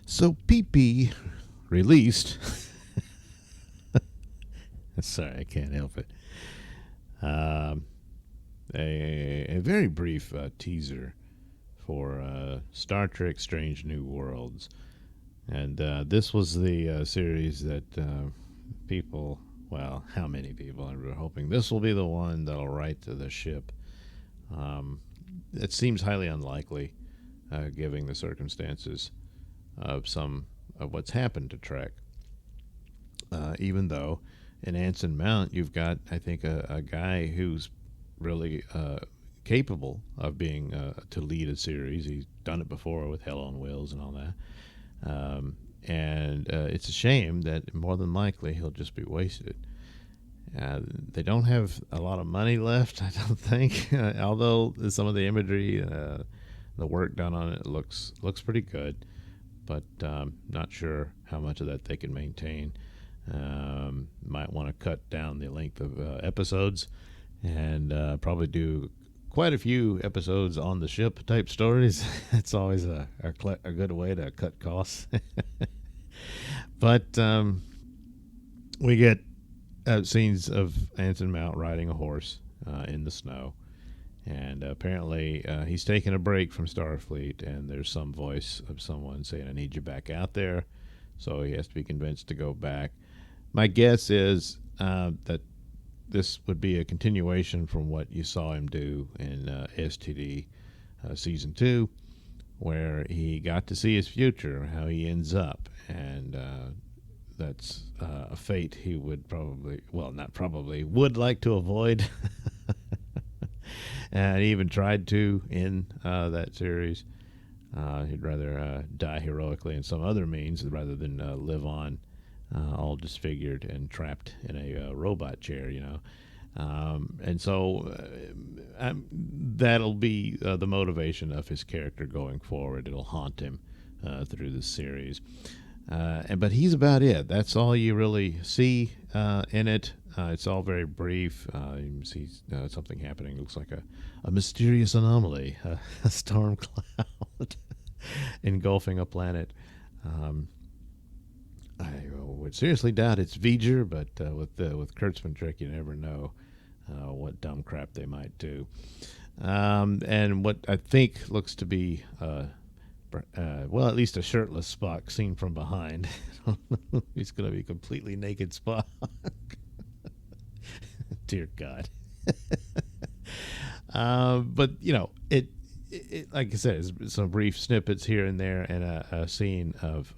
So PP released. Sorry, I can't help it. Um, a very brief teaser for Star Trek: Strange New Worlds, and this was the series that people. Well, how many people are hoping this will be the one that'll right to the ship? Um, it seems highly unlikely, given the circumstances of some of what's happened to Trek. Even though in Anson Mount, you've got, I think, a guy who's really capable of being to lead a series. He's done it before with Hell on Wheels and all that. And it's a shame that more than likely he'll just be wasted. They don't have a lot of money left, I don't think. Although some of the imagery, the work done on it looks pretty good, but not sure how much of that they can maintain. Might want to cut down the length of episodes and probably do quite a few episodes on the ship type stories. It's always a good way to cut costs. But we get scenes of Anson Mount riding a horse in the snow. And apparently he's taking a break from Starfleet, and there's some voice of someone saying, I need you back out there. So he has to be convinced to go back. My guess is that this would be a continuation from what you saw him do in STD Season 2, where he got to see his future, how he ends up. And that's a fate he would would like to avoid. And he even tried to in that series. He'd rather die heroically in some other means rather than live on all disfigured and trapped in a robot chair, and so that'll be the motivation of his character going forward. It'll haunt him through the series. But he's about it. That's all you really see in it. It's all very brief. You see something happening. It looks like a mysterious anomaly, a storm cloud engulfing a planet. I would seriously doubt it's V'ger, but with Kurtzman trick, you never know what dumb crap they might do. And what I think looks to be, at least a shirtless Spock seen from behind. He's going to be completely naked Spock. Dear God. But, it like I said, it's some brief snippets here and there, and a scene of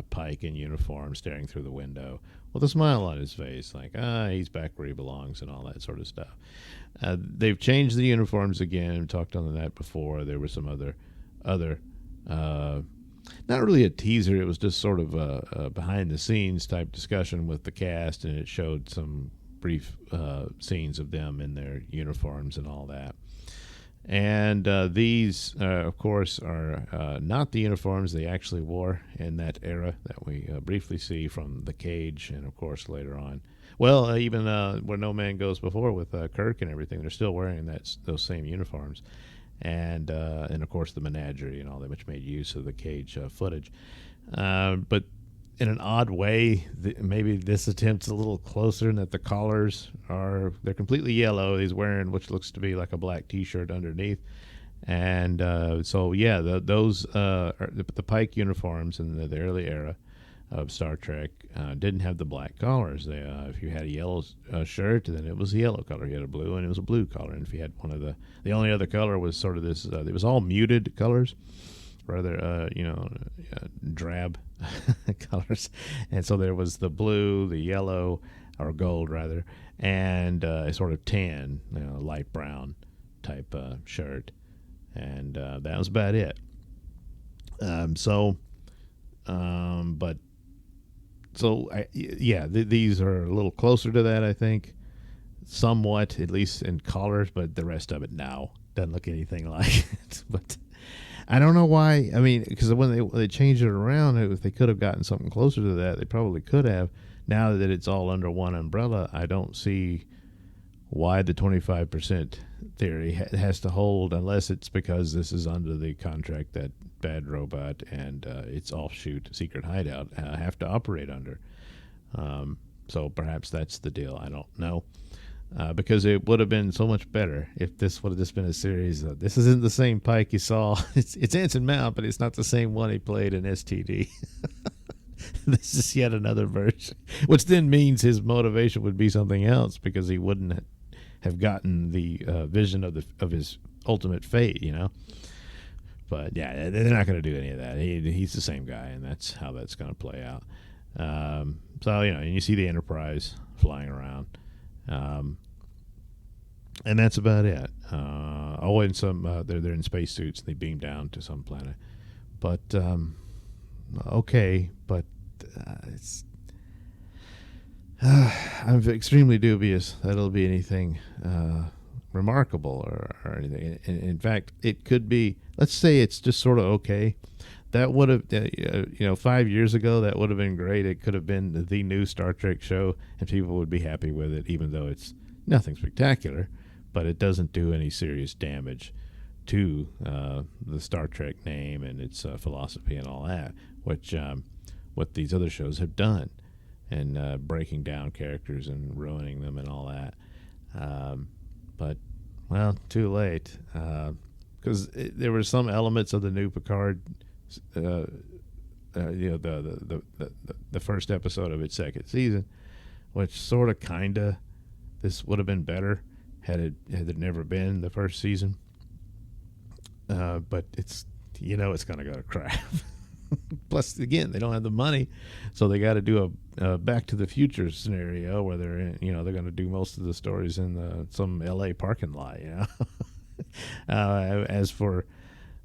Pike in uniform staring through the window with a smile on his face, like, he's back where he belongs and all that sort of stuff. They've changed the uniforms again. We talked on that before. There were some other not really a teaser. It was just sort of a behind-the-scenes type discussion with the cast, and it showed some brief scenes of them in their uniforms and all that. And these, of course, are not the uniforms they actually wore in that era that we briefly see from The Cage, and, of course, later on. Well, even Where No Man Goes Before with Kirk and everything, they're still wearing those same uniforms. And of course, the Menagerie and all that, which made use of the Cage footage. But in an odd way, maybe this attempt's a little closer in that the collars they're completely yellow. He's wearing which looks to be like a black T-shirt underneath. And those are the Pike uniforms in the early era of Star Trek didn't have the black collars. If you had a yellow shirt, then it was a yellow color. You had a blue, and it was a blue color. And if you had one of the only other color was sort of this. It was all muted colors, rather drab colors. And so there was the blue, the yellow, or gold rather, and a sort of tan, light brown type shirt, and that was about it. These are a little closer to that, I think, somewhat, at least in colors, but the rest of it now doesn't look anything like it. But I don't know why. I mean, because when they changed it around, if they could have gotten something closer to that, they probably could have. Now that it's all under one umbrella, I don't see why the 25% theory has to hold, unless it's because this is under the contract that Bad Robot and its offshoot Secret Hideout have to operate under. So perhaps that's the deal. I don't know. Because it would have been so much better if this would have just been a series. This isn't the same Pike you saw. It's Anson Mount, but it's not the same one he played in STD. This is yet another version, which then means his motivation would be something else, because he wouldn't have gotten the vision of his ultimate fate, you know. But yeah, they're not going to do any of that. He's the same guy, and that's how that's going to play out. So, you know, and you see the Enterprise flying around. And that's about it. And some they're in spacesuits and they beam down to some planet. But okay, but it's I'm extremely dubious that it'll be anything remarkable or anything. In fact, it could be. Let's say it's just sort of okay. That would have, 5 years ago, that would have been great. It could have been the new Star Trek show, and people would be happy with it, even though it's nothing spectacular, but it doesn't do any serious damage to the Star Trek name and its philosophy and all that, which what these other shows have done, and breaking down characters and ruining them and all that. But, well, too late, because there were some elements of the new Picard. The first episode of its second season, which sort of kinda this would have been better had it never been the first season. But it's it's gonna go to crap. Plus, again, they don't have the money, so they got to do a Back to the Future scenario where they're they're going to do most of the stories in some L.A. parking lot. As for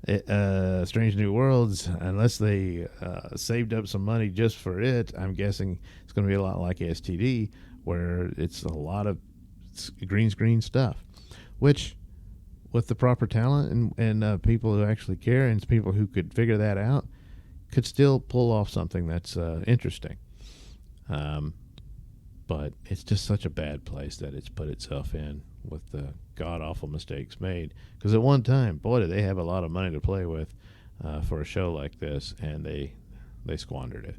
Strange New Worlds, unless they saved up some money just for it, I'm guessing it's going to be a lot like STD, where it's a lot of green screen stuff, which, with the proper talent and people who actually care and people who could figure that out, could still pull off something that's interesting. But it's just such a bad place that it's put itself in, with the god-awful mistakes made. Because at one time, boy, did they have a lot of money to play with for a show like this, and they squandered it.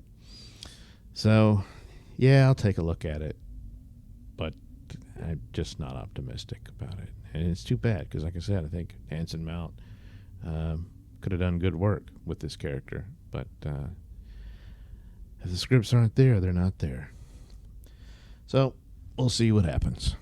So, yeah, I'll take a look at it, but I'm just not optimistic about it. And it's too bad, because like I said, I think Anson Mount could have done good work with this character. But if the scripts aren't there, they're not there. So we'll see what happens.